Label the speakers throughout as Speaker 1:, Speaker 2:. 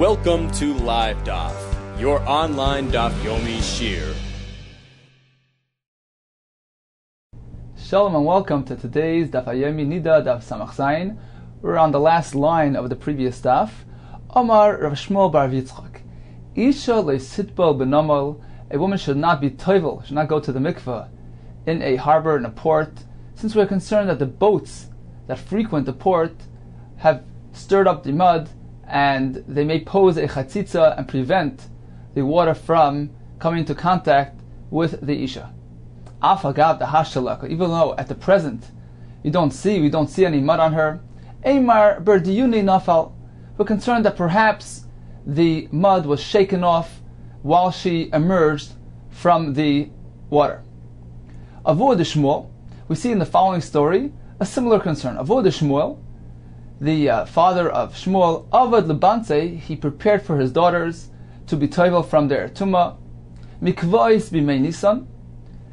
Speaker 1: Welcome to LIVEDAF, your online Daf Yomi shiur.
Speaker 2: Shalom and welcome to today's Daf Yomi Niddah Daf Samach Zayin. We're on the last line of the previous daf. Omar Rav Shmuel bar Yitzchak. Isha le'sitbal b'nomal. A woman should not be toivel, should not go to the mikveh in a harbor, in a port, since we're concerned that the boats that frequent the port have stirred up the mud and they may pose a chatzitza and prevent the water from coming into contact with the Isha. Afagav the hashalaka, even though at the present we don't see any mud on her. Eimar berdiyuni nafal, we're concerned that perhaps the mud was shaken off while she emerged from the water. Avod Shmuel, we see in the following story a similar concern. Avod Shmuel, the father of Shmuel, Avad Lebanse, he prepared for his daughters to be toivel from their tumah. Mikvois b'mei Nisan,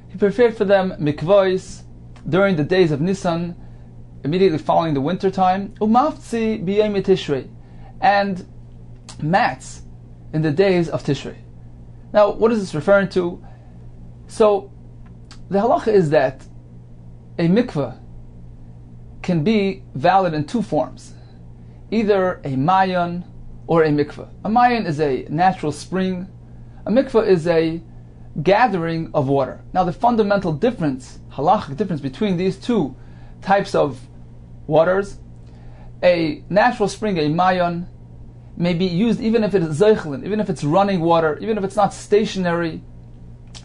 Speaker 2: he prepared for them mikvois during the days of Nisan, immediately following the winter time. Umafzi b'yom Tishrei, and mats in the days of Tishrei. Now, what is this referring to? So, the halacha is that a mikveh can be valid in two forms, either a mayan or a mikveh. A mayan is a natural spring. A mikveh is a gathering of water. Now, the fundamental difference, halachic difference between these two types of waters, a natural spring, a mayan, may be used even if it is zeichelin, even if it's running water, even if it's not stationary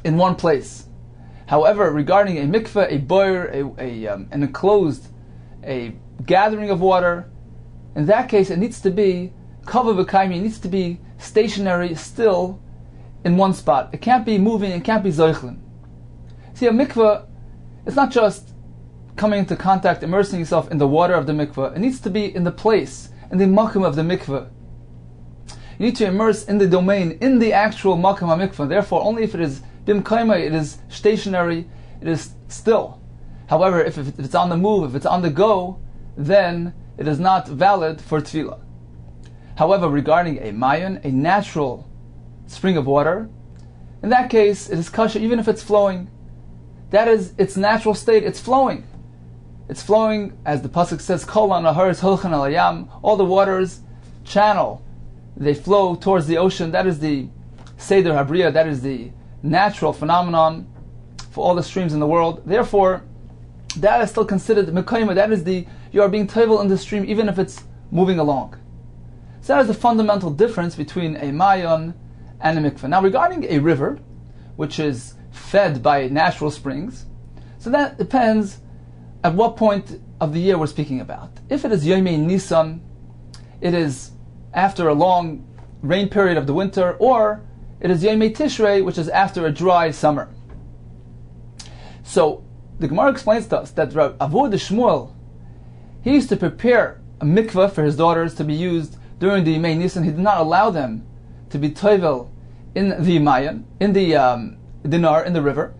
Speaker 2: in one place. However, regarding a mikveh, a boir, an enclosed, a gathering of water, in that case it needs to be kavah v'kaimi, it needs to be stationary, still in one spot. It can't be moving, it can't be zeichelin. See, a mikveh, it's not just coming into contact, immersing yourself in the water of the mikveh. It needs to be in the place, in the makom of the mikveh. You need to immerse in the domain, in the actual makom HaMikveh. Therefore, only if it is bimkaima, it is stationary, it is still. However, if it's on the move, if it's on the go, then it is not valid for tefillah. However, regarding a mayan, a natural spring of water, in that case, it is kasha even if it's flowing. That is its natural state, it's flowing. It's flowing, as the pasuk says, Kol ha'naharos holchan al hayam, all the waters channel, they flow towards the ocean. That is the Seder Habriya, that is the natural phenomenon for all the streams in the world. Therefore, that is still considered mekayma, that is you are being toivel in the stream even if it's moving along. So that is the fundamental difference between a mayan and a mikveh. Now regarding a river, which is fed by natural springs, so that depends at what point of the year we're speaking about. If it is Yomei Nisan, it is after a long rain period of the winter, or it is Yomei Tishrei, which is after a dry summer. So the Gemara explains to us that Avod Shmuel, he used to prepare a mikveh for his daughters to be used during the Yomei Nisan. He did not allow them to be toivel in the mayan, in the dinar, in the river.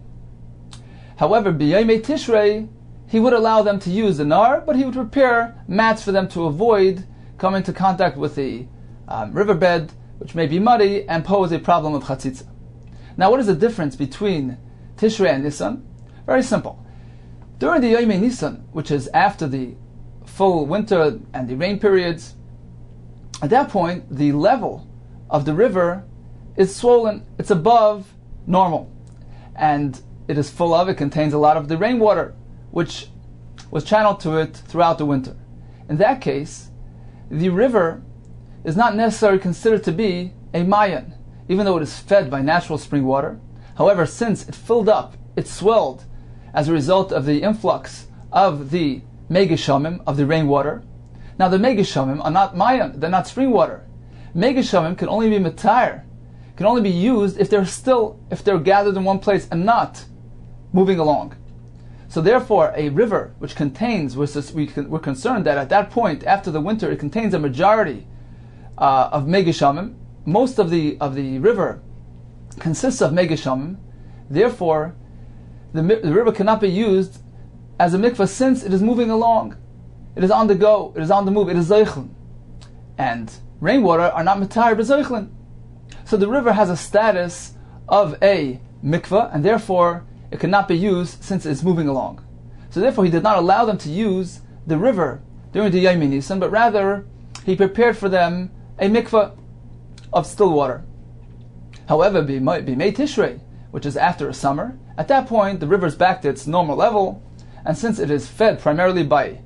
Speaker 2: However, b'yomei Tishrei, he would allow them to use the nar, but he would prepare mats for them to avoid come into contact with the riverbed, which may be muddy, and pose a problem of chatzitza. Now, what is the difference between Tishrei and Nisan? Very simple. During the Yomei Nisan, which is after the full winter and the rain periods, at that point, the level of the river is swollen. It's above normal. And it is full of, it contains a lot of the rainwater, which was channeled to it throughout the winter. In that case, the river is not necessarily considered to be a mayan, even though it is fed by natural spring water. However, since it filled up, it swelled as a result of the influx of the megashamim, of the rainwater. Now the megashamim are not mayan, they're not spring water. Megashamim can only be matayr, can only be used if they're gathered in one place and not moving along. So therefore, a river which contains, we're concerned that at that point, after the winter, it contains a majority of megashamim. Most of the river consists of megashamim. Therefore, the river cannot be used as a mikveh since it is moving along. It is on the go, it is on the move, it is zeichel. And rainwater are not matar b'zoichlin. So the river has a status of a mikveh, and therefore it cannot be used since it's moving along. So therefore he did not allow them to use the river during the Yom Nisan, but rather he prepared for them a mikveh of still water. However, b'mei Tishrei, which is after a summer, at that point the river is back to its normal level, and since it is fed primarily by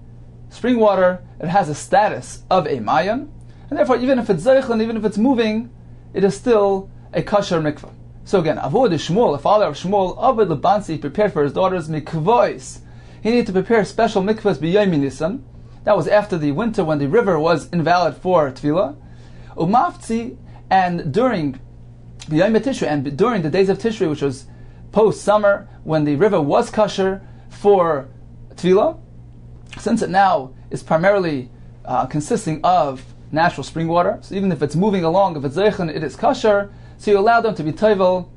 Speaker 2: spring water, it has a status of a mayan, and therefore even if it's zeichlin, even if it's moving, it is still a kosher mikveh. So again, Avod Shmuel, the father of Shmuel, Avod Labansi, prepared for his daughters mikvois. He needed to prepare special mikvahs b'yom nisan. That was after the winter when the river was invalid for tefillah. Umafzi, and during b'yom Tishrei, and during the days of Tishrei, which was post-summer, when the river was kosher for tefillah, since it now is primarily consisting of natural spring water, so even if it's moving along, if it's zeichlin, it is kosher, so you allowed them to be tovel.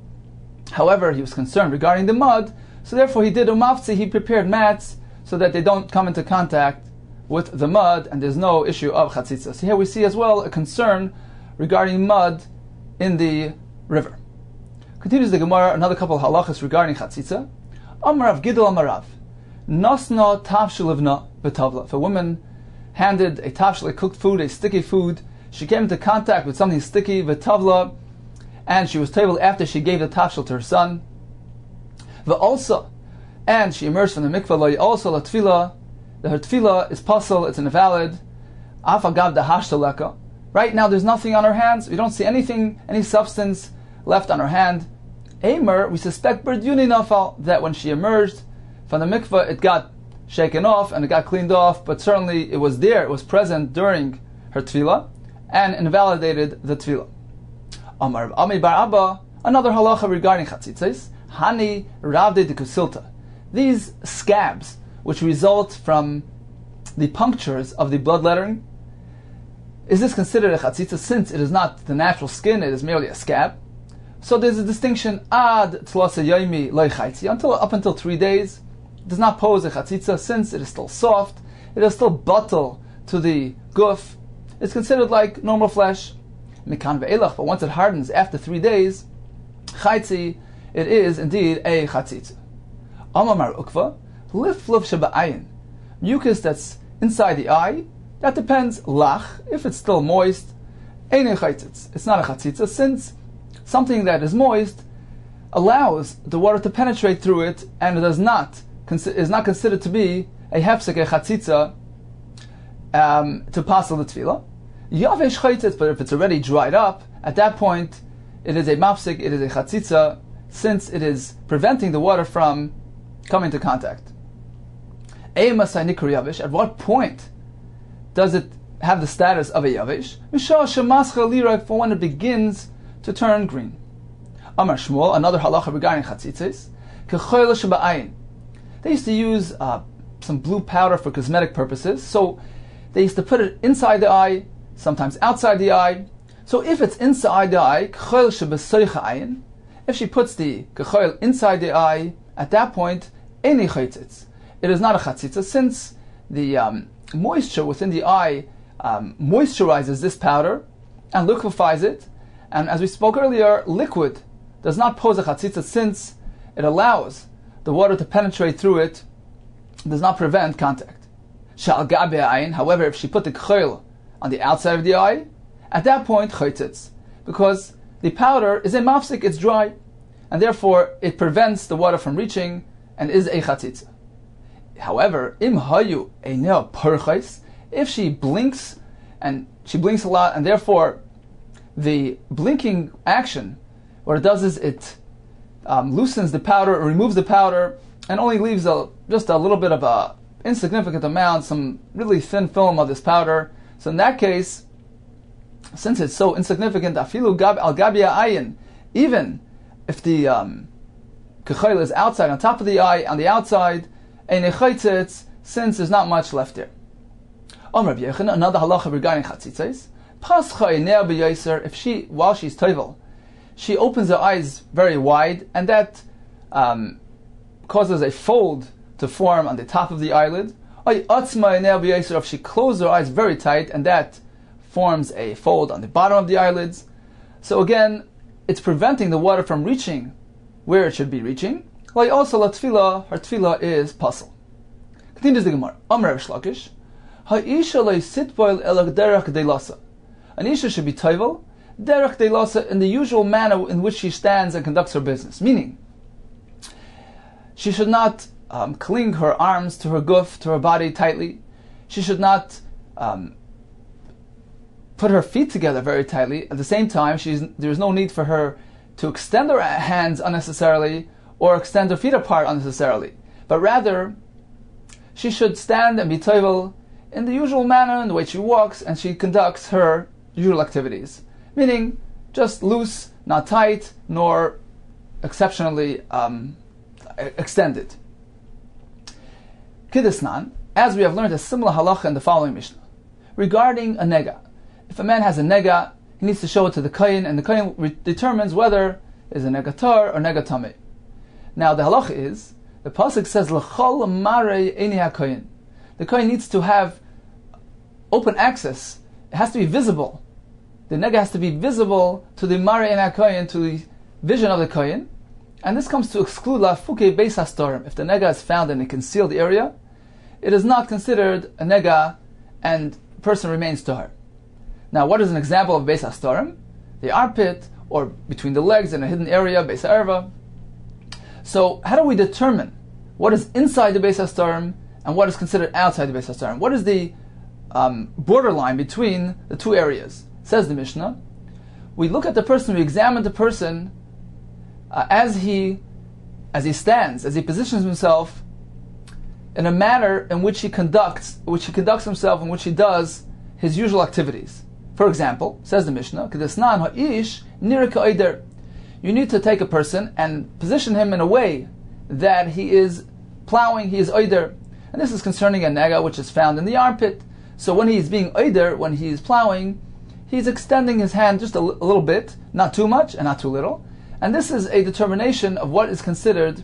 Speaker 2: However, he was concerned regarding the mud, so therefore he did umafzi, he prepared mats so that they don't come into contact with the mud, and there's no issue of chatzitza. So here we see as well a concern regarding mud in the river. Continues the Gemara, another couple of halachas regarding chatzitza. Amarav Gidol Amarav, Nosna Tavshilivna B'tavla. If a woman handed a tavshil, a cooked food, a sticky food, she came into contact with something sticky, V'tavla, and she was tabled after she gave the tavshil to her son. V'alsa, and she emerged from the mikvah, lo also la tefillah, her tefillah is pasul, it's invalid. Afagav da hashtaleka. Right now there's nothing on her hands, we don't see anything, any substance left on her hand. Eimer, we suspect Wed Jun nafal, that when she emerged from the mikvah, it got shaken off and it got cleaned off, but certainly it was there, it was present during her tefillah, and invalidated the tefillah. Amar Ami bar Abba, another halacha regarding chatzitzes, Hani Ravde de Kusilta. These scabs, which result from the punctures of the bloodlettering, is this considered a chatzitza since it is not the natural skin, it is merely a scab? So there's a distinction, ad tlasa yomi loy chaitzi, up until 3 days, it does not pose a chatzitza since it is still soft, it is still bottle to the guf, it's considered like normal flesh. Mikan ve'elach, but once it hardens after 3 days, chaitzi, it is indeed a chatzitza. Amamar ukva, lifluf sheba'ayin, mucus that's inside the eye, that depends, lach, if it's still moist, ein chaitzitz, it's not a chatzitza, since something that is moist allows the water to penetrate through it, and it is not considered to be a hefsek, a chatzitza, to passel the tefillah. Yavesh chaitzitz, but if it's already dried up, at that point, it is a mafsik, it is a chatzitza, since it is preventing the water from coming into contact. At what point does it have the status of a yavesh? For when it begins to turn green. Amar Shmuel, another halacha regarding chatzitzes. They used to use some blue powder for cosmetic purposes, so they used to put it inside the eye, sometimes outside the eye. So if it's inside the eye, if she puts the kechayel inside the eye, at that point, it is not a chatzitza, since the moisture within the eye moisturizes this powder and liquefies it. And as we spoke earlier, liquid does not pose a chatzitza, since it allows the water to penetrate through it, does not prevent contact. However, if she put the kechayel on the outside of the eye, at that point, chaitzitz, because the powder is a mafsik, it's dry, and therefore it prevents the water from reaching and is a chatzitza. However, im hayu eineo parchais, if she blinks, and she blinks a lot, and therefore the blinking action, what it does is it loosens the powder, or removes the powder, and only leaves just a little bit of a insignificant amount, some really thin film of this powder. So in that case, since it's so insignificant, afilu gab al gabia ayin, even if the kechayel is outside, on top of the eye, on the outside, ein chaitzitz, since there's not much left there. Amar Rabbi Yochanan, another halacha regarding chatzitzes, pascha einea b'yaser, if she, while she's toivel, she opens her eyes very wide, and that causes a fold to form on the top of the eyelid. If she closes her eyes very tight, and that forms a fold on the bottom of the eyelids. So again, it's preventing the water from reaching where it should be reaching. Like also, her tefillah is puzzle. Continues the Gemara. Amar Rav Shlakish, ha'isha lo sitboil elak derech deilasa. An isha should be toivel derech deilasa, in the usual manner in which she stands and conducts her business. Meaning, she should not cling her arms to her guf, to her body tightly. She should not put her feet together very tightly. At the same time, there's no need for her to extend her hands unnecessarily or extend her feet apart unnecessarily. But rather, she should stand and be toivel in the usual manner, in the way she walks and she conducts her usual activities. Meaning, just loose, not tight, nor exceptionally extended. Kidisnan, as we have learned a similar halacha in the following Mishnah, regarding a nega. If a man has a nega, he needs to show it to the kohen, and the kohen determines whether it is a nega tar or nega tameh. Now the halacha is, the pasuk says, L'chol marei eini hakohen. The kohen needs to have open access. It has to be visible. The nega has to be visible to the marei eini hakohen, to the vision of the kohen. And this comes to exclude lafuke beis hastorim. If the nega is found in a concealed area, it is not considered a nega, and the person remains tahor. Now, what is an example of beis hastorim? The armpit, or between the legs in a hidden area, beis ha'erva. So, how do we determine what is inside the beis hastorim and what is considered outside the beis hastorim? What is the borderline between the two areas? Says the Mishnah, we look at the person, we examine the person as he stands, as he positions himself in a manner in which he conducts himself, in which he does his usual activities. For example, says the Mishnah, you need to take a person and position him in a way that he is plowing, he is oider. And this is concerning a nega which is found in the armpit. So when he is being oider, when he is plowing, he's extending his hand just a little bit, not too much and not too little. And this is a determination of what is considered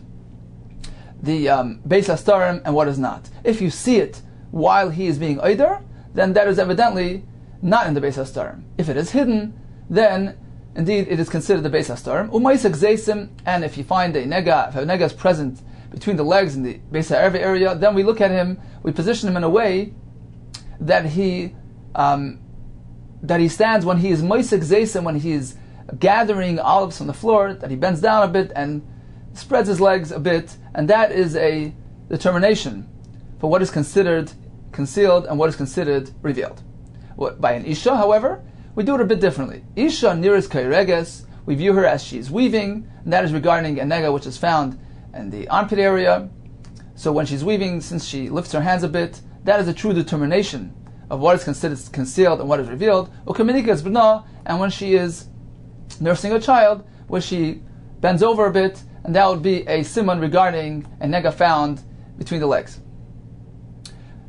Speaker 2: the beis hastorim and what is not. If you see it while he is being oider, then that is evidently not in the beis hastorim. If it is hidden, then indeed it is considered the beis hastorim. Umaisek zeisim, and if you find if a nega is present between the legs in the beis ha'erva area, then we look at him, we position him in a way that he stands when he is moisek zeisim, when he is gathering olives from the floor, that he bends down a bit and spreads his legs a bit, and that is a determination for what is considered concealed and what is considered revealed. By an isha, however, we do it a bit differently. Isha niris kaireges, we view her as she is weaving, and that is regarding a nega which is found in the armpit area. So when she's weaving, since she lifts her hands a bit, that is a true determination of what is considered concealed and what is revealed. And when she is nursing a child, where she bends over a bit, and that would be a siman regarding a nega found between the legs.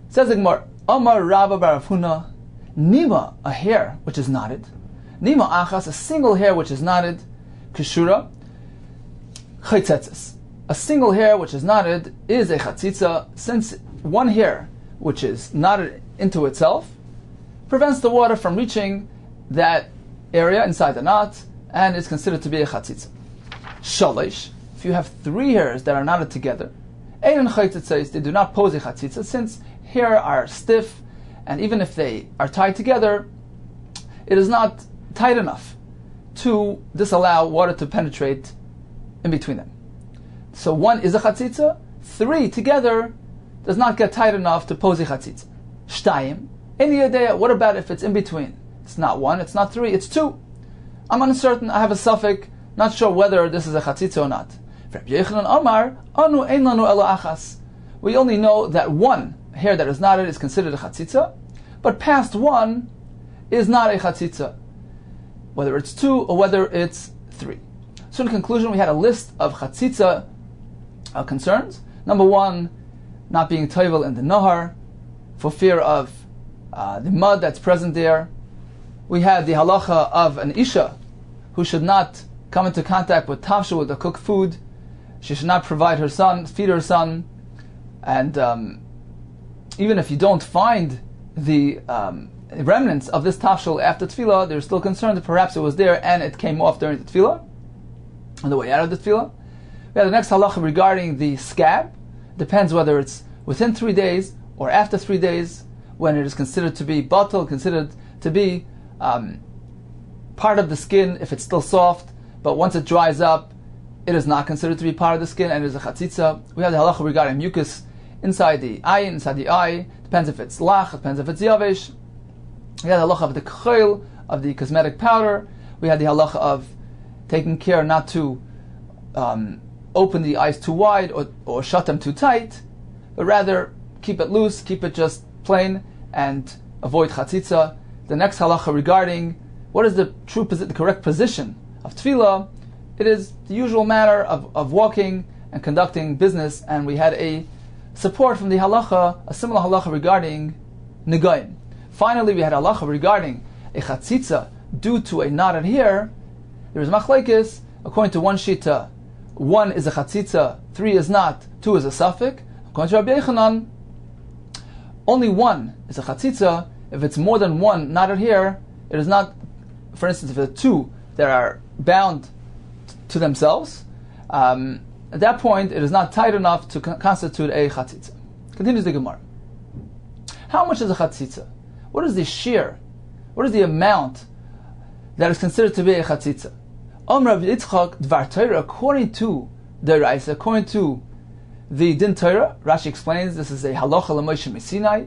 Speaker 2: Says the Gemara, Amar Rabba bar Huna, Nima, a hair which is knotted, Nima achas, a single hair which is knotted, Kishura, Chaytzetzes. A single hair which is knotted is a chatzitza, since one hair which is knotted into itself prevents the water from reaching that area inside the knot, and is considered to be a chatzitza. Shalish, if you have three hairs that are knotted together, Ein chaytzetzes, they do not pose a chatzitza, since hair are stiff, and even if they are tied together, it is not tight enough to disallow water to penetrate in between them. So one is a chatzitza, three together does not get tight enough to pose a chatzitza. Shtayim, any idea, what about if it's in between? It's not one, it's not three, it's two. I'm uncertain, I have a suffix, not sure whether this is a chatzitza or not. We only know that one hair that is knotted is considered a chatzitza, but past one is not a chatzitza, whether it's two or whether it's three. So in conclusion, we had a list of chatzitza concerns. Number one, not being toivel in the nahar, for fear of the mud that's present there. We had the halacha of an isha who should not come into contact with tafsha, with the cooked food. She should not feed her son, and even if you don't find the remnants of this tafshil after tefillah, they're still concerned that perhaps it was there and it came off during the tefillah, on the way out of the tefillah. We have the next halacha regarding the scab. Depends whether it's within 3 days or after 3 days, when it is considered to be batal, considered to be part of the skin if it's still soft, but once it dries up, it is not considered to be part of the skin and it is a chatzitza. We have the halacha regarding mucus inside the eye. Depends if it's lach, depends if it's yavish. We have the halacha of the k'chil, of the cosmetic powder. We have the halacha of taking care not to open the eyes too wide or shut them too tight, but rather keep it loose, keep it just plain, and avoid chatzitza. The next halacha regarding what is the correct position of tefillah. It is the usual manner of walking and conducting business, and we had a support from the halacha, a similar halacha regarding nigayim. Finally, we had halacha regarding a chatzitza due to a knotted hair. There is machlekes according to one shita. 1 is a chatzitza, 3 is not, 2 is a suffix. According to Rabbi Yochanan, only 1 is a chatzitza. If it's more than 1 knotted hair, it is not. For instance, if there are 2 that are bound to themselves, at that point it is not tight enough to constitute a chatzitza. Continues the Gemara. How much is a chatzitza? What is the shiur? What is the amount that is considered to be a chatzitza? Rav Yitzchak Dvar Torah, according to the Raisa, according to the Din Torah, Rashi explains this is a halacha l'Moshe Sinai.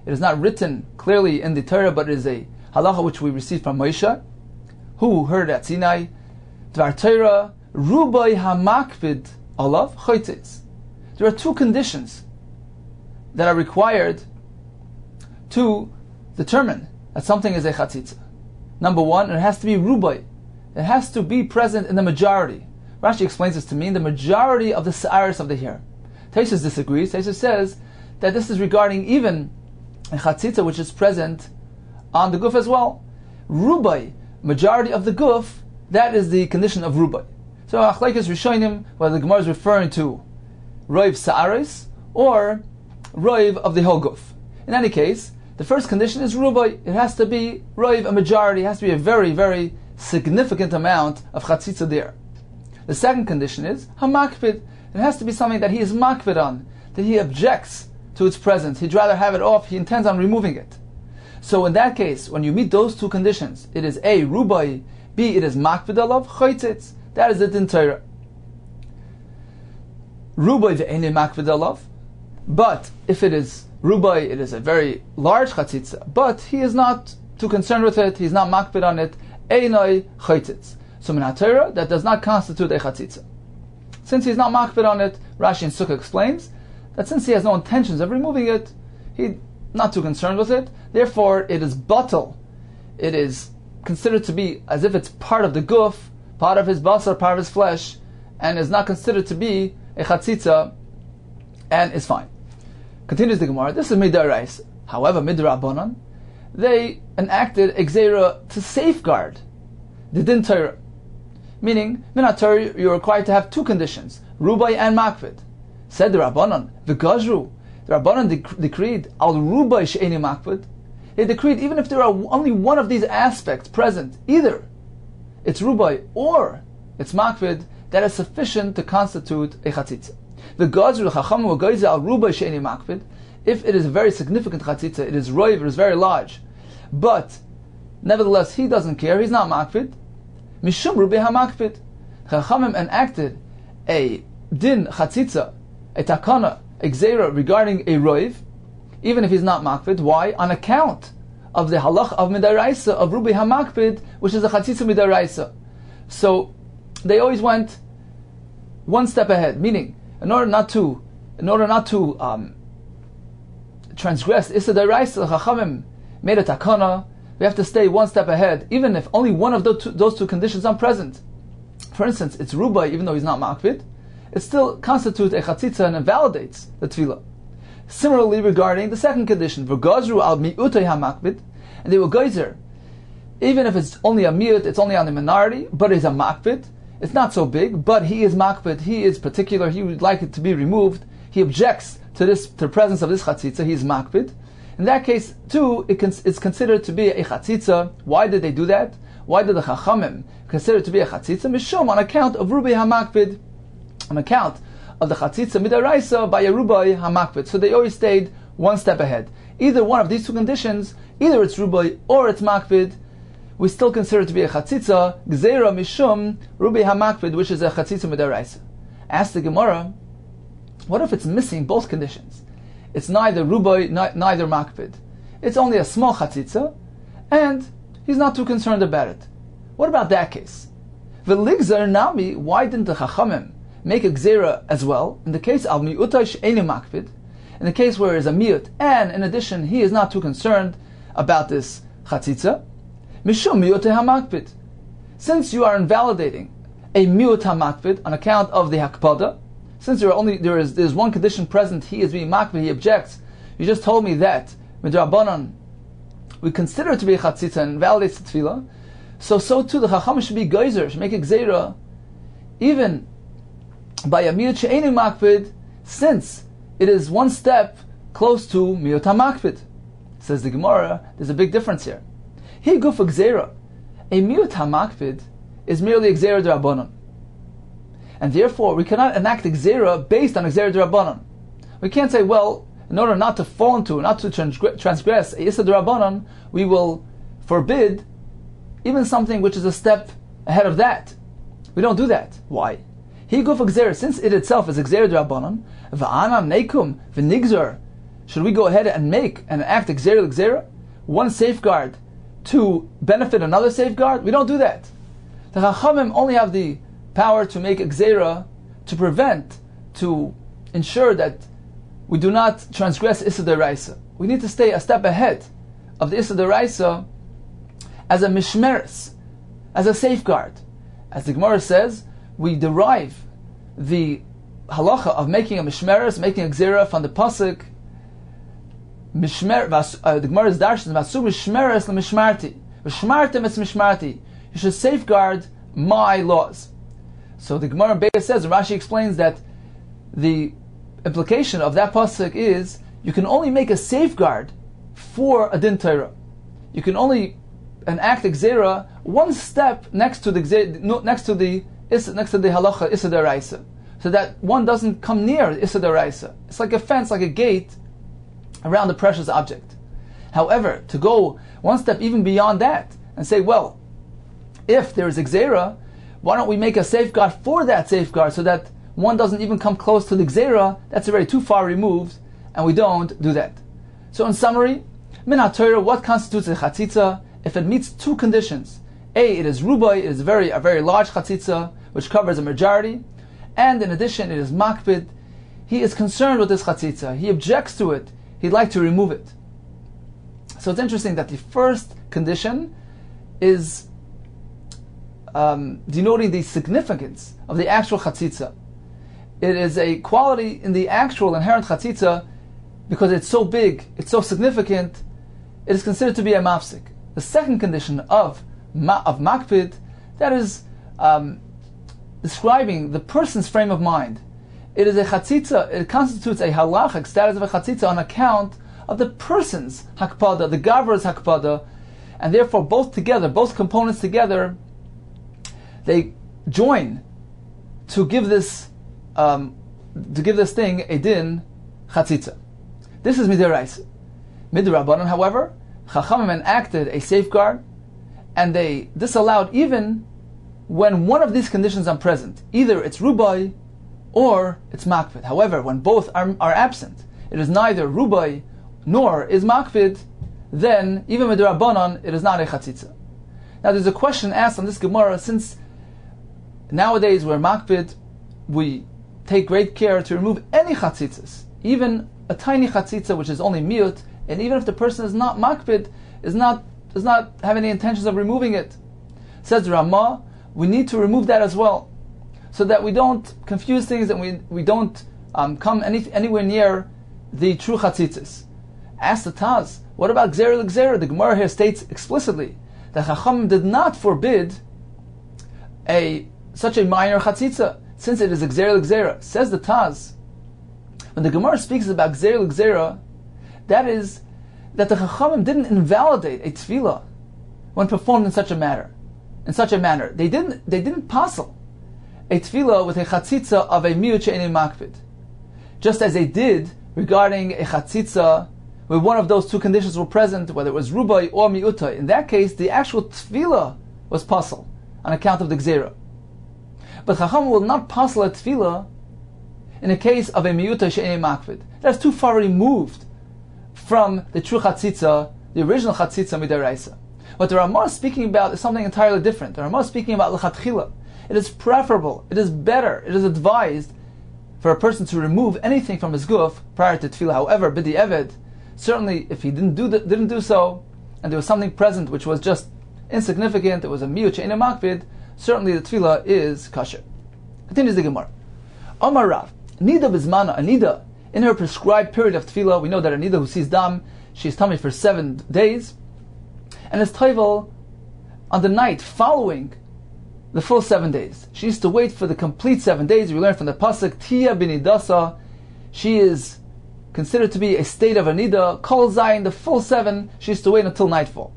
Speaker 2: It is not written clearly in the Torah, but it is a halacha which we received from Moshe, who heard at Sinai. Dvar Torah, Rubai hamakpid alav choitzes. There are 2 conditions that are required to determine that something is a chatzitza. Number 1, it has to be rubai. It has to be present in the majority. Rashi explains this to mean the majority of the sa'aris of the hair. Taisus disagrees. Taisus says that this is regarding even a chatzitza which is present on the guf as well. Rubai, majority of the guf, that is the condition of rubai. So achlekes rishonim, whether the Gemara is referring to roiv sa'aris or roiv of the whole guf. In any case, the first condition is rubai. It has to be roiv, a majority. It has to be a very, very significant amount of chatzitza there. The second condition is hamakpid. It has to be something that he is makpid on, that he objects to its presence. He'd rather have it off. He intends on removing it. So in that case, when you meet those 2 conditions, it is A, rubai, B, it is makpid alav, choitzitz. That is it in Torah. Rubai ve'ene makpid alav. But if it is rubai, it is a very large chatzitza, but he is not too concerned with it, he's not makpid on it, einoi choitzitz. So min ha-Torah, that does not constitute a chatzitza. Since he's not makpid on it, Rashi in Sukkah explains that since he has no intentions of removing it, he's not too concerned with it, therefore it is batal. It is considered to be as if it's part of the guf, part of his basar, part of his flesh, and is not considered to be a chatzitza, and is fine. Continues the Gemara, this is midaraisa. However, midrabanan, they enacted exera to safeguard the din Torah. Meaning, min ha-Torah, you're required to have 2 conditions, rubai and makpid. Said the Rabbanan, v'gazru, the Rabbanan decreed, al rubai she'eni makpid. They decreed, even if there are only one of these aspects present, either it's rubai or it's makpid, that is sufficient to constitute a chatzitza. V'gazru, chacham v'gazru al rubai she'eni makpid. If it is a very significant chatzitza, it is roiv, it is very large, but nevertheless he doesn't care, he's not makpid. Mishum rubai hamakpid. Chachamim enacted a din chatzitza, a takana, a gzeira regarding a roiv, even if he's not makpid. Why? On account of the halach of midaraisa of rubai hamakpid, which is a chatzitza midaraisa. So they always went 1 step ahead, meaning in order not to transgress issa daraisa, chachamim made a takana. We have to stay 1 step ahead, even if only one of those 2 conditions are present. For instance, it's rubai, even though he's not makpid, it still constitutes a chatzitza and invalidates the tefillah. Similarly, regarding the second condition, v'gazru al mi'utay hamakpid, and they were geyser, even if it's only a mi'ut, it's only on the minority, but it's a makpid, it's not so big, but he is makpid, he is particular, he would like it to be removed, he objects to the presence of this chatzitza, he is makpid. In In that case, too, it's considered to be a chatzitza. Why did they do that? Why did the Chachamim consider it to be a chatzitza? Mishum, on account of Rubai HaMakpid, on account of the chatzitza midaraisa by a Rubai HaMakpid. So they always stayed one step ahead. Either one of these two conditions, either it's Rubai or it's Makpid, we still consider it to be a chatzitza, Gzeira Mishum, Rubai HaMakpid, which is a chatzitza midaraisa. Ask the Gemara, what if it's missing both conditions? It's neither Rubai, neither Makpid. It's only a small chatzitza, and he's not too concerned about it. What about that case? V'ligzar nami, why didn't the Chachamim make a gzera as well? In the case of mi'utay she'eni makpid, in the case where there is a miut, and in addition he is not too concerned about this chatzitza, mishum mi'utay hamakpid. Since you are invalidating a miut hamakpid on account of the hakpada, since there's one condition present, he is being makpid, he objects. You just told me that midrabanan we consider it to be a chatzitza and validates the tefillah. So too the Chacham should be geyser, should make a gzeira, even by a miut she'eni makpid, since it is one step close to miut hamakpid. Says the Gemara, there's a big difference here. He guf a gzeira. A miut hamakpid is merely a gzeira d'Rabbanan, and therefore we cannot enact a gzeira based on a gzeira d'Rabbanan. We can't say, well, in order not to fall into, not to transgress a issa d'Rabbanan, we will forbid even something which is a step ahead of that. We don't do that. Why? He go for gzeira, since it itself is a gzeira d'Rabbanan, v'anam neikum v'nigzer, should we go ahead and make and act a gzeira, one safeguard to benefit another safeguard? We don't do that. The Chachamim only have the power to make a gzeira to prevent, to ensure that we do not transgress issa d'oraisa. We need to stay a step ahead of the issa d'oraisa as a mishmeres, as a safeguard. As the Gemara says, we derive the halacha of making a mishmeres, making a gzeira, from the pasuk. The Gemara is darshan, "Vasu mishmeres l'mishmarti, v'shmartem es mishmarti." You should safeguard my laws. So the Gemara in Beis says, Rashi explains that the implication of that pasuk is you can only make a safeguard for a din Torah. You can only enact a gzeira one step next to the halacha issa d'oraisa, so that one doesn't come near issa d'oraisa. It's like a fence, like a gate around the precious object. However, to go one step even beyond that and say, well, if there is a gzeira, why don't we make a safeguard for that safeguard, so that one doesn't even come close to the gzeira? That's already too far removed, and we don't do that. So in summary, min ha-Torah, what constitutes a chatzitza? If it meets two conditions: A, it is rubai, it is a very large chatzitza, which covers a majority, and in addition, it is makpid. He is concerned with this chatzitza, he objects to it, he'd like to remove it. So it's interesting that the first condition is denoting the significance of the actual chatzitza. It is a quality in the actual inherent chatzitza, because it's so big, it's so significant, it is considered to be a mafsik. The second condition of makpid, that is describing the person's frame of mind. It is a chatzitza, it constitutes a halachic status of a chatzitza on account of the person's hakpada, the gavar's hakpada, and therefore both components together, they join to give this thing a din chatzitza. This is midaraisa. Midrabanan, however, Chachamim enacted a safeguard, and they disallowed even when one of these conditions are present. Either it's rubai or it's makpid. However, when both are absent, it is neither rubai nor is makpid, then even midrabanan, it is not a chatzitza. Now there's a question asked on this Gemara, since nowadays we're makpid, we take great care to remove any chatzitzas, even a tiny chatzitza which is only miut, and even if the person is not makpid, does not have any intentions of removing it. Says Ramah, we need to remove that as well, so that we don't confuse things and we don't come anywhere near the true chatzitzas. Ask the Taz, what about gzeira l'gzeira? The Gemara here states explicitly that Chacham did not forbid such a minor chatzitza, since it is a gzeira l'gzeira. Says the Taz, when the Gemara speaks about gzeira l'gzeira, that is that the Chachamim didn't invalidate a tefillah when performed in such a manner. They didn't passel a tefillah with a chatzitza of a miut she'ein makpid, just as they did regarding a chatzitza where one of those two conditions were present, whether it was rubai or miutai. In that case, the actual tefillah was passel on account of the gzera. But Chacham will not passel a tefillah in a case of a miutai she'ein makpid. That's too far removed from the true chatzitza, the original chatzitza midaraisa. What the Ramah is speaking about is something entirely different. The Ramah is speaking about l'chatchila. It is preferable, it is better, it is advised for a person to remove anything from his guf prior to tefillah. However, b'di eved, certainly if he didn't do so, and there was something present which was just insignificant, it was a miut she'ein makpid, certainly the tefillah is kosher. Continues the Gemara. Amar Rav, Niddah bizmana, a Niddah, in her prescribed period of tefillah, we know that a Niddah who sees dam, she is tummy for 7 days, and is toivel on the night following the full 7 days. She needs to wait for the complete 7 days. We learn from the pasuk, Tia b'nidasa, she is considered to be a state of a Niddah, kol zayin, the full 7, she needs to wait until nightfall.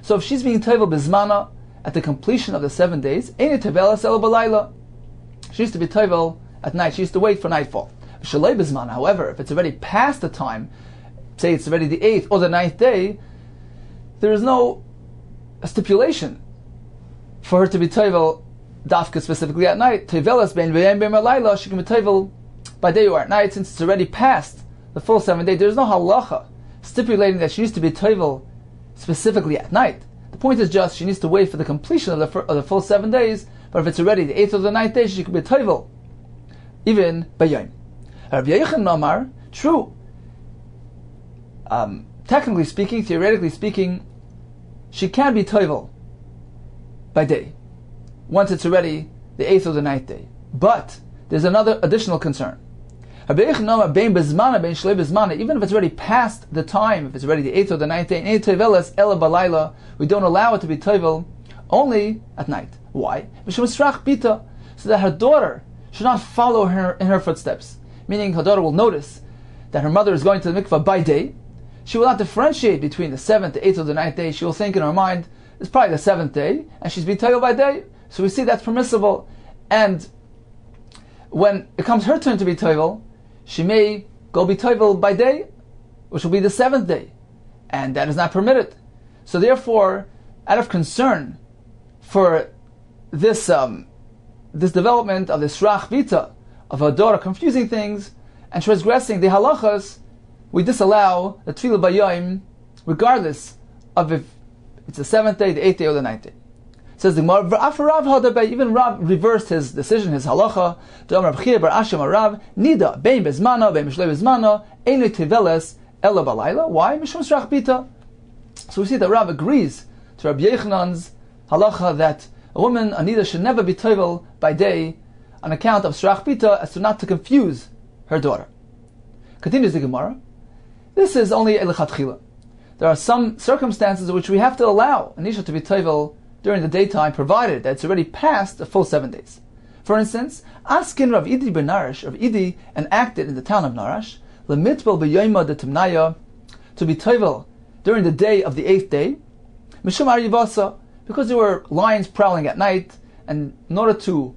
Speaker 2: So if she's being toivel bizmana at the completion of the 7 days, ein tevelas el b'layla, she needs to be toivel at night, she needs to wait for nightfall. Shalei bizmana, however, if it's already past the time, say it's already the 8th or the 9th day, there is no stipulation for her to be toivel dafka specifically at night. Toivelas bein v'yem bein malayla, she can be toivel by day or at night, since it's already past the full 7 days. There's no halacha stipulating that she needs to be toivel specifically at night. The point is just she needs to wait for the completion of the full 7 days. But if it's already the 8th or the 9th day, she can be toivel even by yom. Rabbi Yochanan Amar, true. Technically speaking, theoretically speaking, she can be toivel by day, once it's already the 8th or the 9th day. But there's another additional concern. Even if it's already past the time, if it's already the 8th or the 9th day, we don't allow it to be toivel only at night. Why? So that her daughter should not follow her in her footsteps. Meaning her daughter will notice that her mother is going to the mikvah by day. She will not differentiate between the 7th, the 8th, or the 9th day. She will think in her mind, it's probably the 7th day, and she's being toivel by day. So we see that's permissible. And when it comes her turn to be toivel, she may go be toivel by day, which will be the 7th day. And that is not permitted. So therefore, out of concern for this development of this rach vita, of her daughter confusing things and transgressing the halachas, we disallow the tefillah by yom, regardless of if it's the 7th day, the 8th day, or the 9th day. Says the Gemara, even Rav reversed his decision, his halacha. Niddah bein bezmana, bein mishlei bezmana, ein teveles ela balayla. Why? Mishum srach bita. So we see that Rav agrees to Rabbi Yochanan's halacha that a woman, a Niddah, should never be toivel by day on account of srach bita, as to not to confuse her daughter. Continues the Gemara. This is only a lechatchila. There are some circumstances in which we have to allow an isha to be toivel during the daytime, provided that it's already past the full 7 days. For instance, Askin Rav Idi ben Narash, Rav Idi, enacted in the town of Narash, lemitvel b'yoyma de timnaya, to be toivel during the day of the 8th day, mishum arivasa, because there were lions prowling at night, and in order to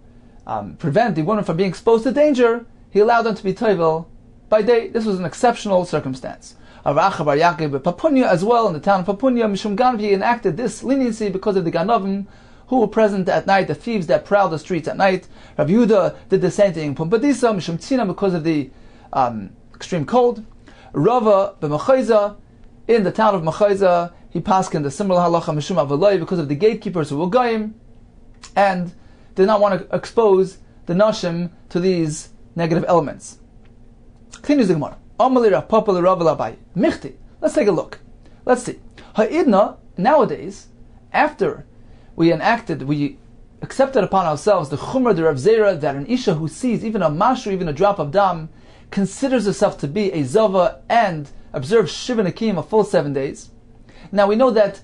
Speaker 2: prevent the woman from being exposed to danger, he allowed them to be toivel by day. This was an exceptional circumstance. Aracha bar Yaakov Papunya as well, in the town of Papunya, Mishum Ganvi enacted this leniency because of the Ganovim who were present at night, the thieves that prowled the streets at night. Rav Yehuda did the same thing in Pumpadisa, Mishum Tzina, because of the extreme cold. Rava b'Machayza, in the town of Machayza, he paskened the similar halacha Mishum Avaloi, because of the gatekeepers who were goyim and did not want to expose the nashim to these negative elements. Continues the Gemara. Let's take a look. Let's see. Ha'idna, nowadays, after we accepted upon ourselves the chumrah de Rav Zera, that an isha who sees even a mashru, even a drop of dam, considers herself to be a zava and observes shiva nekim, a full 7 days. Now we know that,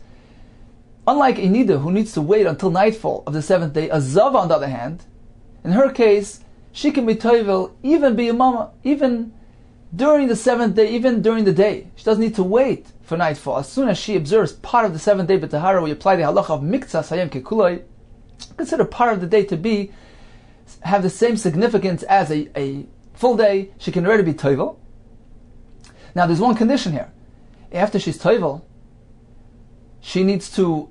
Speaker 2: unlike a Niddah who needs to wait until nightfall of the 7th day, a zava, on the other hand, in her case, she can be toivel, even be a mama, even during the 7th day, even during the day. She doesn't need to wait for nightfall. As soon as she observes part of the 7th day b'tahara, we apply the halacha of miktzas hayom kekuloi. Consider part of the day to have the same significance as a full day. She can already be toivel. Now there's one condition here. After she's toivel, she needs to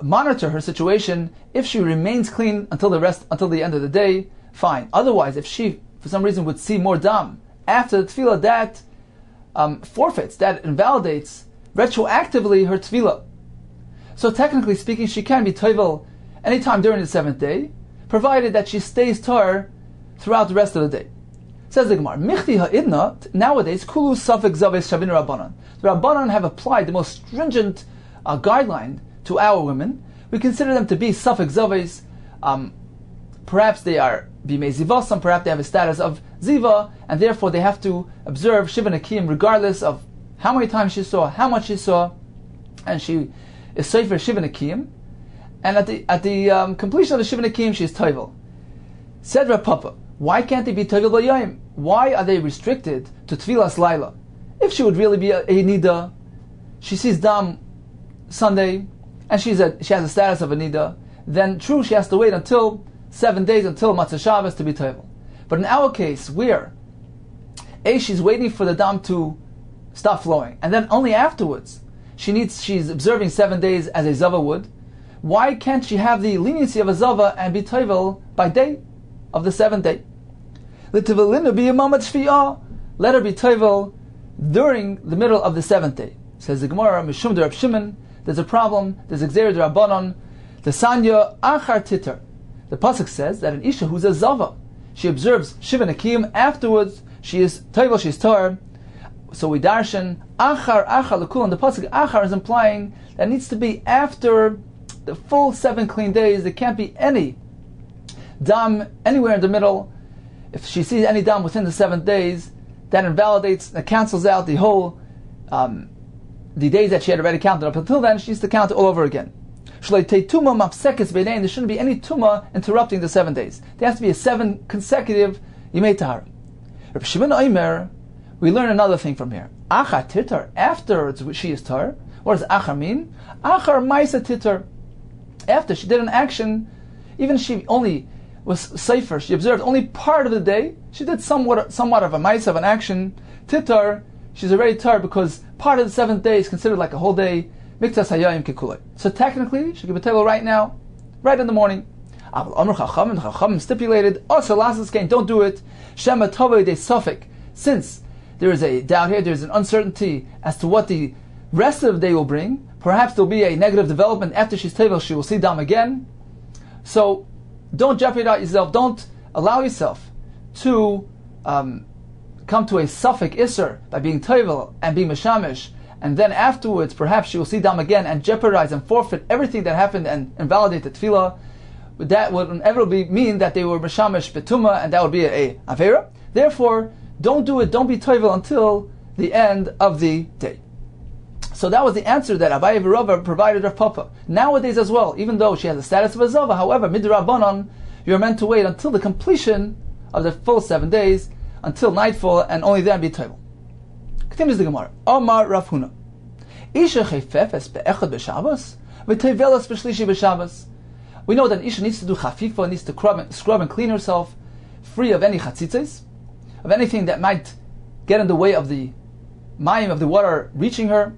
Speaker 2: monitor her situation. If she remains clean until the end of the day, fine. Otherwise, if she for some reason would see more dam after the tefillah, that forfeits, that invalidates retroactively her tefillah. So technically speaking, she can be toivel anytime during the 7th day, provided that she stays tar throughout the rest of the day. Says the Gemara, Michti ha'idna, nowadays, kulu safek zaves shavin rabbanan. The rabbanan have applied the most stringent guideline to our women. We consider them to be safek zaves. Perhaps they are bimei zivasam, perhaps they have a status of ziva, and therefore they have to observe shiva nakim regardless of how many times she saw, how much she saw, and she is sefer shiva nakim. And at the completion of the shiva nakim, she is toivel. Said Rav Papa, why can't they be toivel b'yayim? Why are they restricted to tfilas laila? If she would really be a niddah, she sees dam Sunday, and she has a status of a niddah, then true, she has to wait until 7 days, until Matzah Shabbos to be toivel. But in our case, where she's waiting for the dam to stop flowing, and then only afterwards she's observing 7 days as a zava would. Why can't she have the leniency of a zava and be toivel by day of the 7th day? Let her be toivel during the middle of the 7th day. Says the Gemara, Mishum de Rab Shimon, there's a problem, there's a gzeir de Rabbanon, the Sanya achar titter. The pasuk says that an isha who's a zava, she observes shiva nakim, afterwards she is toivel, she is tar. So we darshan achar l'kulan. The pasuk achar is implying that it needs to be after the full 7 clean days. There can't be any dam anywhere in the middle. If she sees any dam within the 7 days, that invalidates, that cancels out the whole the days that she had already counted up until then. She needs to count all over again. There shouldn't be any tuma interrupting the 7 days. There has to be a 7 consecutive yimei tahara. Reb Shimon Omer, we learn another thing from here. Achar titar, afterwards she is tar. What does achar mean? Achar maisa titar. After she did an action, even she only was safer, she observed only part of the day, she did somewhat of a maisa, of an action, titar, she's already tar because part of the 7th day is considered like a whole day, miktas hayayim kekulay. So technically, she can be table right now, right in the morning. Chacham stipulated, don't do it, shema tovei de sofik, since there is a doubt here, there's an uncertainty as to what the rest of the day will bring. Perhaps there'll be a negative development after she's tevel, she will see dam again. So don't jeopardize yourself, don't allow yourself to come to a suffik isser by being tevel and being meshamish, and then afterwards perhaps she will see dam again and jeopardize and forfeit everything that happened and invalidate the tefillah. That would inevitably mean that they were meshamish betuma, and that would be a avera. Therefore, don't do it, don't be toivel until the end of the day. So that was the answer that Abaye V'Rava provided Rav Papa. Nowadays as well, even though she has the status of a zava, however, midrabanan, you're meant to wait until the completion of the full 7 days, until nightfall, and only then be toivel. Continues the Gemara. Omar Rav Huna. Isha chayfefes be'echad b'Shabbos, v'tevelas b'shlishi b'Shabbos. We know that Isha needs to do chafifa, needs to scrub and clean herself, free of any chatzitzes, of anything that might get in the way of the mayim, of the water reaching her.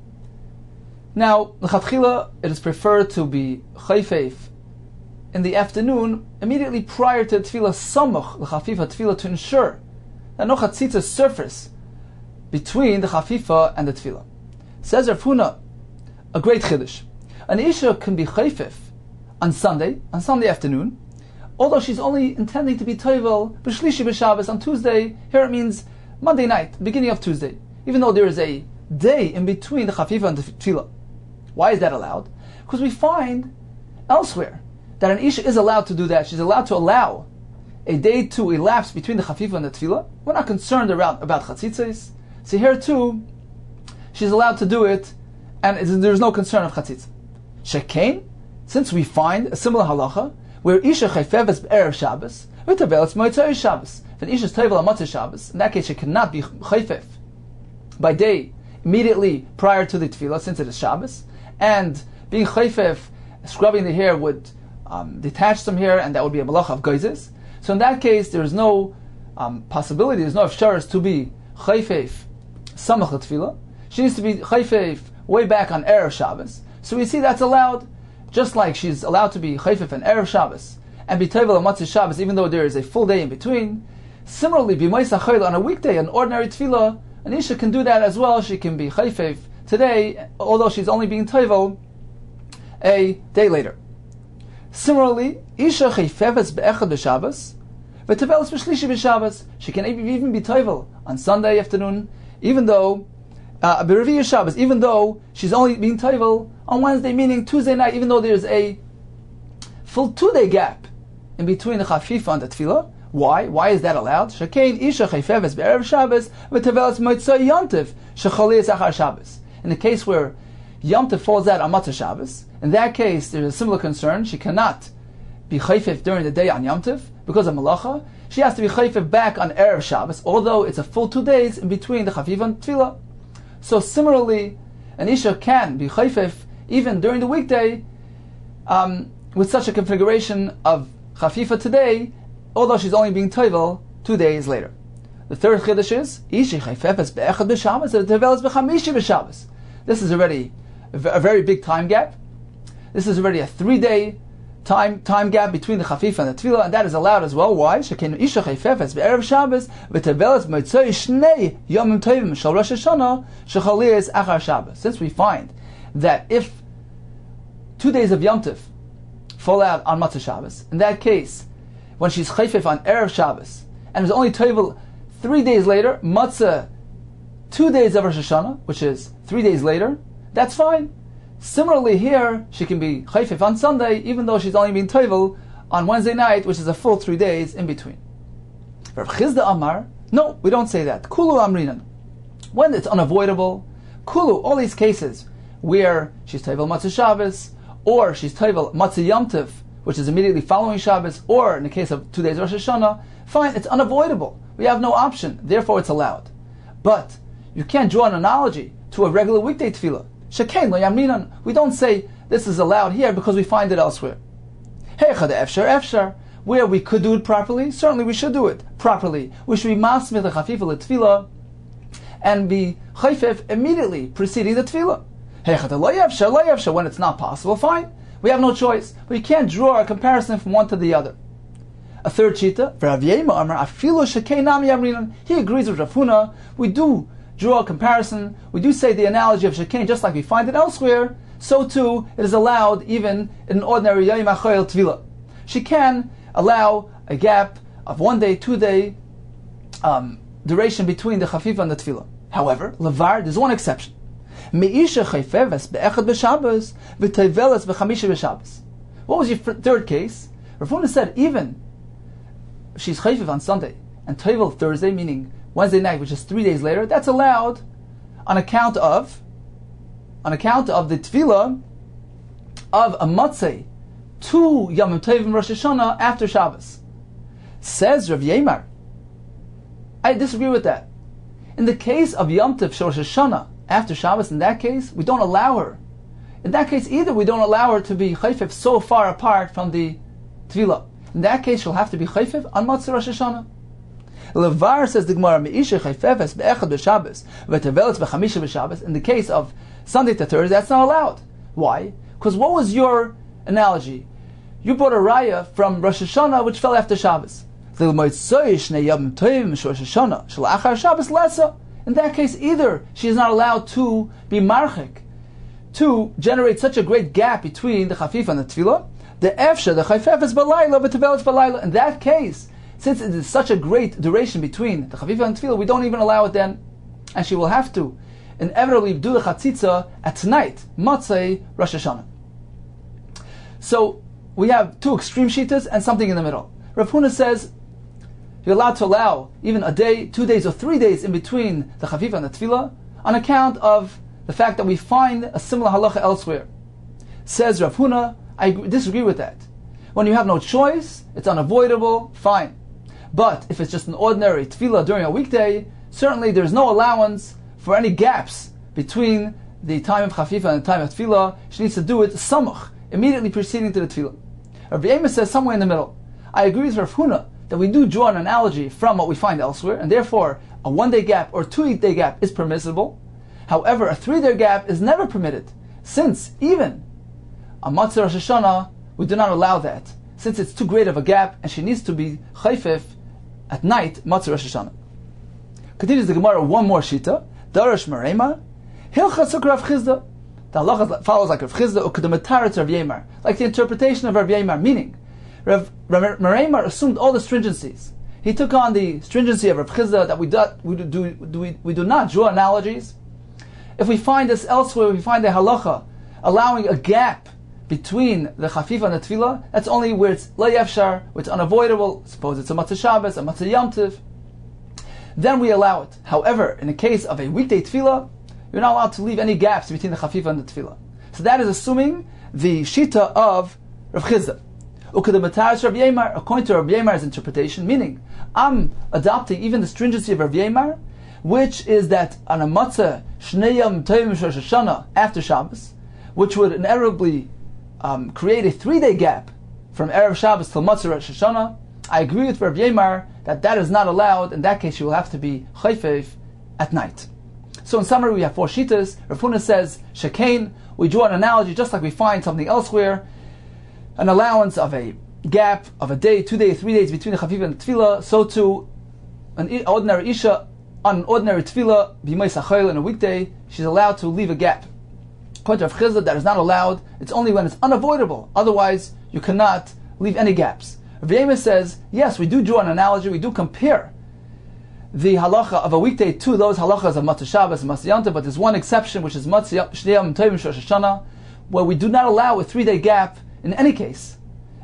Speaker 2: Now, l'chatchila, it is preferred to be chayfef in the afternoon, immediately prior to tefillah samuch, l'chafifa tefillah, to ensure that no chatzitzes surface between the chafifa and the tefillah. Says Rav Huna, a great chiddush. An isha can be chayfef on Sunday afternoon, although she's only intending to be toivel b'shlishi b'Shabbos on Tuesday. Here it means Monday night, beginning of Tuesday, even though there is a day in between the chafifa and the tefillah. Why is that allowed? Because we find elsewhere that an isha is allowed to do that. She's allowed to allow a day to elapse between the chafifa and the tefillah. We're not concerned about chatzitzes. So here too, she's allowed to do it, and there's no concern of chatzitz. Shekain, since we find a similar halacha where isha chayfeves b'erev Shabbos, v'tavelas motzei Shabbos. If an isha is tovel on Motzei Shabbos, in that case she cannot be chayfef by day immediately prior to the tefillah, since it is Shabbos, and being chayfef, scrubbing the hair would detach some hair, and that would be a malach of geizes. So in that case, there is no possibility, there's no afsharas to be chayfef samach tefillah. She needs to be chayfef way back on Erev Shabbos. So we see that's allowed, just like she's allowed to be chayfef on Erev Shabbos and be tovel on Matzah Shabbos, even though there is a full day in between. Similarly, b'moisa chayla on a weekday, an ordinary tefillah, an isha can do that as well. She can be chayfef today, although she's only being tovel a day later. Similarly, isha chayfefes be'echad b'Shabbos, v'teveles b'shlishi b'Shabbos. She can even be tovel on Sunday afternoon, even though b'Revi'ah Shabbos, even though she's only being tovel on Wednesday, meaning Tuesday night, even though there's a full 2-day gap in between the chafifa and the tefillah. Why? Why is that allowed? Shekain isha chayfefes be'erev Shabbos v'teveles motzei yontif shechalias achar Shabbos. In the case where yontif falls out on Matzah Shabbos, in that case there's a similar concern. She cannot be chayfef during the day on yontif because of malacha. She has to be chayfef back on erev Shabbos, although it's a full 2 days in between the chafifa and tefillah. So similarly, an isha can be chayfef even during the weekday with such a configuration of chafifa today, although she's only being tovel 2 days later. The third chiddush is isha chayfefes be'echad b'Shabbos and teveles b'chamishi b'Shabbos. This is already a very big time gap. This is already a 3-day time gap between the chafifa and the tefillah, and that is allowed as well. Why? Shekein isha chayfefes be'erev Shabbos v'teveles motzei shnei yomim tovim shel Rosh Hashanah shechalias achar Shabbos. Since we find that if 2 days of Yom Tov fall out on Matzah Shabbos, in that case, when she's chayfef on Erev Shabbos, and is only tovel 3 days later, Matzah 2 days of Rosh Hashanah, which is 3 days later, that's fine. Similarly here, she can be chayfef on Sunday, even though she's only been tovel on Wednesday night, which is a full 3 days in between. Rav Chizda Amar, no, we don't say that. Kulu Amrinan. When it's unavoidable, Kulu, all these cases where she's tovel Matzah Shabbos, or she's tovel Matzah Yom Tov, which is immediately following Shabbos, or in the case of 2 days Rosh Hashanah, fine, it's unavoidable. We have no option, therefore it's allowed. But you can't draw an analogy to a regular weekday tefillah. Shekain lo yamrinan. We don't say this is allowed here because we find it elsewhere. Heichad efshar, where we could do it properly, certainly we should do it properly. We should be masmich the chafifa l'tefillah and be chayfef immediately preceding the tefillah. Heichad lo yefshar, when it's not possible, fine. We have no choice. We can't draw a comparison from one to the other. A third shita, Rav Yema Amar, afilu shekain nami yamrinan. He agrees with Rav Huna. We do draw a comparison. We do say the analogy of shekain, just like we find it elsewhere. So too, it is allowed even in an ordinary yom ha'chayil tefillah. She can allow a gap of 1 day, 2 day duration between the chafifa and the tefillah. However, levar, there's one exception. Meisha chayfeves be'echad b'Shabbos v'teveles b'chamishi b'Shabbos. What was your third case? Rav Huna said even she's chayfev on Sunday and tovel Thursday, meaning Wednesday night, which is 3 days later, that's allowed on account of the tefillah of a matzeh to Yom Tovim Rosh Hashanah after Shabbos. Says Rav Yemar, I disagree with that. In the case of Yom Tov Rosh Hashanah after Shabbos, in that case, we don't allow her. In that case either, we don't allow her to be chayfef so far apart from the tefillah. In that case, she'll have to be chayfef on Matzah Rosh Hashanah. Levar, says the Gemara, meisha chayfefes be'echad b'Shabbos v'teveles b'chamisha b'Shabbos. In the case of Sunday to Thursday, that's not allowed. Why? Because what was your analogy? You brought a raya from Rosh Hashanah, which fell after Shabbos. In that case, either she is not allowed to be marchik, to generate such a great gap between the chafifa and the tefillah, the efsha, the chayfefes balayla, v'teveles balayla. In that case, since it is such a great duration between the chafifa and tefillah, we don't even allow it then, and she will have to inevitably do the chatzitza at night, Matzei Rosh Hashanah. So we have two extreme shitas and something in the middle. Rav Huna says you're allowed to allow even a day, 2 days, or 3 days in between the chafifa and the tefillah on account of the fact that we find a similar halacha elsewhere. Says Rav Huna, I disagree with that. When you have no choice, it's unavoidable, fine. But if it's just an ordinary tefillah during a weekday, certainly there's no allowance for any gaps between the time of chafifa and the time of tefillah, she needs to do it samuch, immediately preceding to the tefillah. Rav Yemer says somewhere in the middle. I agree with Rav Huna that we do draw an analogy from what we find elsewhere, and therefore a 1-day gap or 2-day gap is permissible. However, a 3-day gap is never permitted, since even a Matzah Rosh Hashanah, we do not allow that, since it's too great of a gap, and she needs to be chayfif at night, Matzah Rosh Hashanah. Continues the Gemara, one more shita, Darash Merema, Hilchas Rav Chizda. The halacha follows like Rav Chizda, Ukadamataret Rav Yemer, like the interpretation of Rav Yemer, meaning Rav Merema assumed all the stringencies. He took on the stringency of Rav Chizda that we do not draw analogies. If we find this elsewhere, we find a halacha allowing a gap between the chafifa and the tefillah, that's only where it's lo yefshar, where it's unavoidable. Suppose it's a matzah Shabbos, a matzah Yom Tov, then we allow it. However, in the case of a weekday tefillah, you're not allowed to leave any gaps between the chafifa and the tefillah. So that is assuming the shita of Rav Chizda. Ukadamataris Rav Yemer, according to Rav Yemer's interpretation, meaning I'm adopting even the stringency of Rav Yemer, which is that on a matzah Shnei Yom Tovim Rosh Hashanah after Shabbos, which would inevitably create a 3-day gap from Erev Shabbos till Matzah Rosh Hashanah. I agree with Rav Yemer that is not allowed. In that case, you will have to be chayfeif at night. So in summary, we have 4 shitas. Rav Huna says, Shekain, we draw an analogy just like we find something elsewhere, an allowance of a gap of a day, 2 days, 3 days between the chafifa and the tefillah. So too, an ordinary isha on an ordinary tefillah, b'may sachayil, in a weekday, she's allowed to leave a gap. According to Rav Chizda, that is not allowed. It's only when it's unavoidable. Otherwise, you cannot leave any gaps. Rav Yemer says, yes, we do draw an analogy. We do compare the halacha of a weekday to those halachas of Matzah Shabbos and Matzah Yom Tov, but there's one exception, which is Matzah Shnei Yom Tovim Rosh Hashanah, where we do not allow a 3-day gap in any case,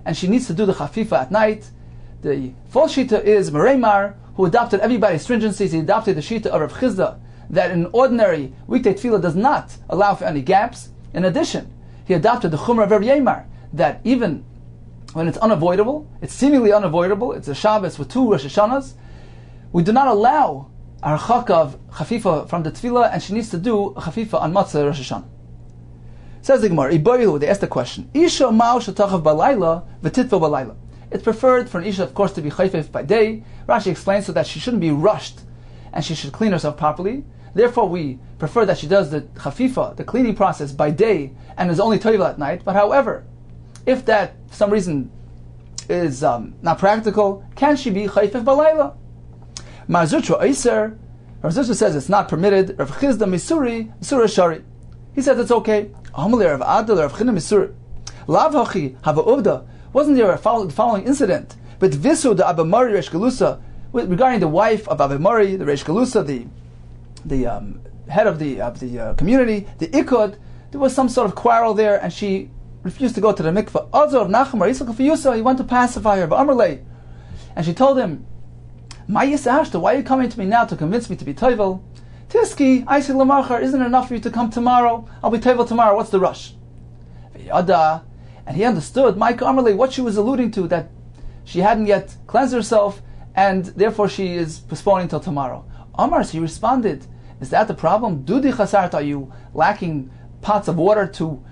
Speaker 2: and she needs to do the chafifa at night. The false shita is Mereimar, who adopted everybody's stringencies. He adopted the shita of Rav Chizda, that an ordinary weekday tefillah does not allow for any gaps. In addition, he adopted the chumrah of Rav Yemer, that even when it's unavoidable, it's seemingly unavoidable, it's a Shabbos with 2 Rosh Hashanahs, we do not allow our chak of chafifa from the tefillah, and she needs to do a chafifa on Matzah Rosh Hashanah. Says the Gemara, they asked the question, Isha ma'u shetachav balayla v'titva balayla. It's preferred for an Isha, of course, to be chayfef by day. Rashi explains so that she shouldn't be rushed, and she should clean herself properly. Therefore, we prefer that she does the chafifa, the cleaning process, by day, and is only toivel at night. But however, if that, for some reason, is not practical, can she be chayfef balayla? Mar Zutra Eiser, Rav Zutra says it's not permitted. Rav Chizda Misuri, Misura Shari. He says it's okay. Amalei Rav Adel, Rav China Misuri. Lav Hachi, Hava Uvda. Wasn't there the following incident? But Visu the Abamari Reish Galusa, regarding the wife of Abamari, the Reish Galusa, the head of the community, the Ikud, there was some sort of quarrel there, and she refused to go to the mikveh. Azor Nachmar Yisrael Kafiyusa, he went to pacify her, Amalei, and she told him, "My Yisashta, why are you coming to me now to convince me to be toivel? Tiski, I said Lamachar, isn't it enough for you to come tomorrow? I'll be toivel tomorrow. What's the rush?" V'yada, and he understood, Micah Amalei, what she was alluding to, that she hadn't yet cleansed herself, and therefore she is postponing till tomorrow. Amar, so he responded, is that the problem? Dudi chasart, are you lacking pots of water to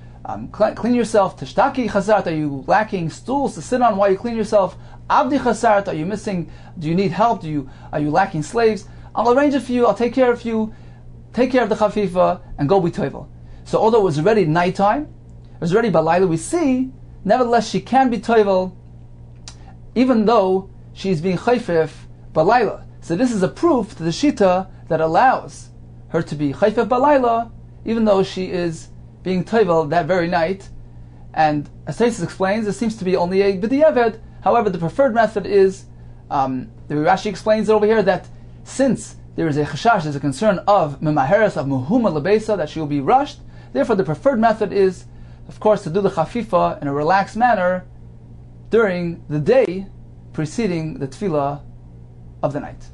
Speaker 2: clean yourself? Tishtaki chasart, are you lacking stools to sit on while you clean yourself? Avdi chasart, are you missing? Do you need help? Are you lacking slaves? I'll arrange it for you. I'll take care of you. Take care of the chafifa and go be toivel. So although it was already nighttime, it was already balayla, we see, nevertheless she can be toivel, even though she's being chayfef balayla. So this is a proof to the shita that allows her to be chayfef balayla, even though she is being toivel that very night. And as Taisus explains, it seems to be only a b'diavad. However, the preferred method is, the Rashi explains it over here, that since there is a chashash, there's a concern of memaheres, of muhuma lebesa, that she will be rushed, therefore the preferred method is, of course, to do the chafifa in a relaxed manner during the day preceding the tefillah of the night.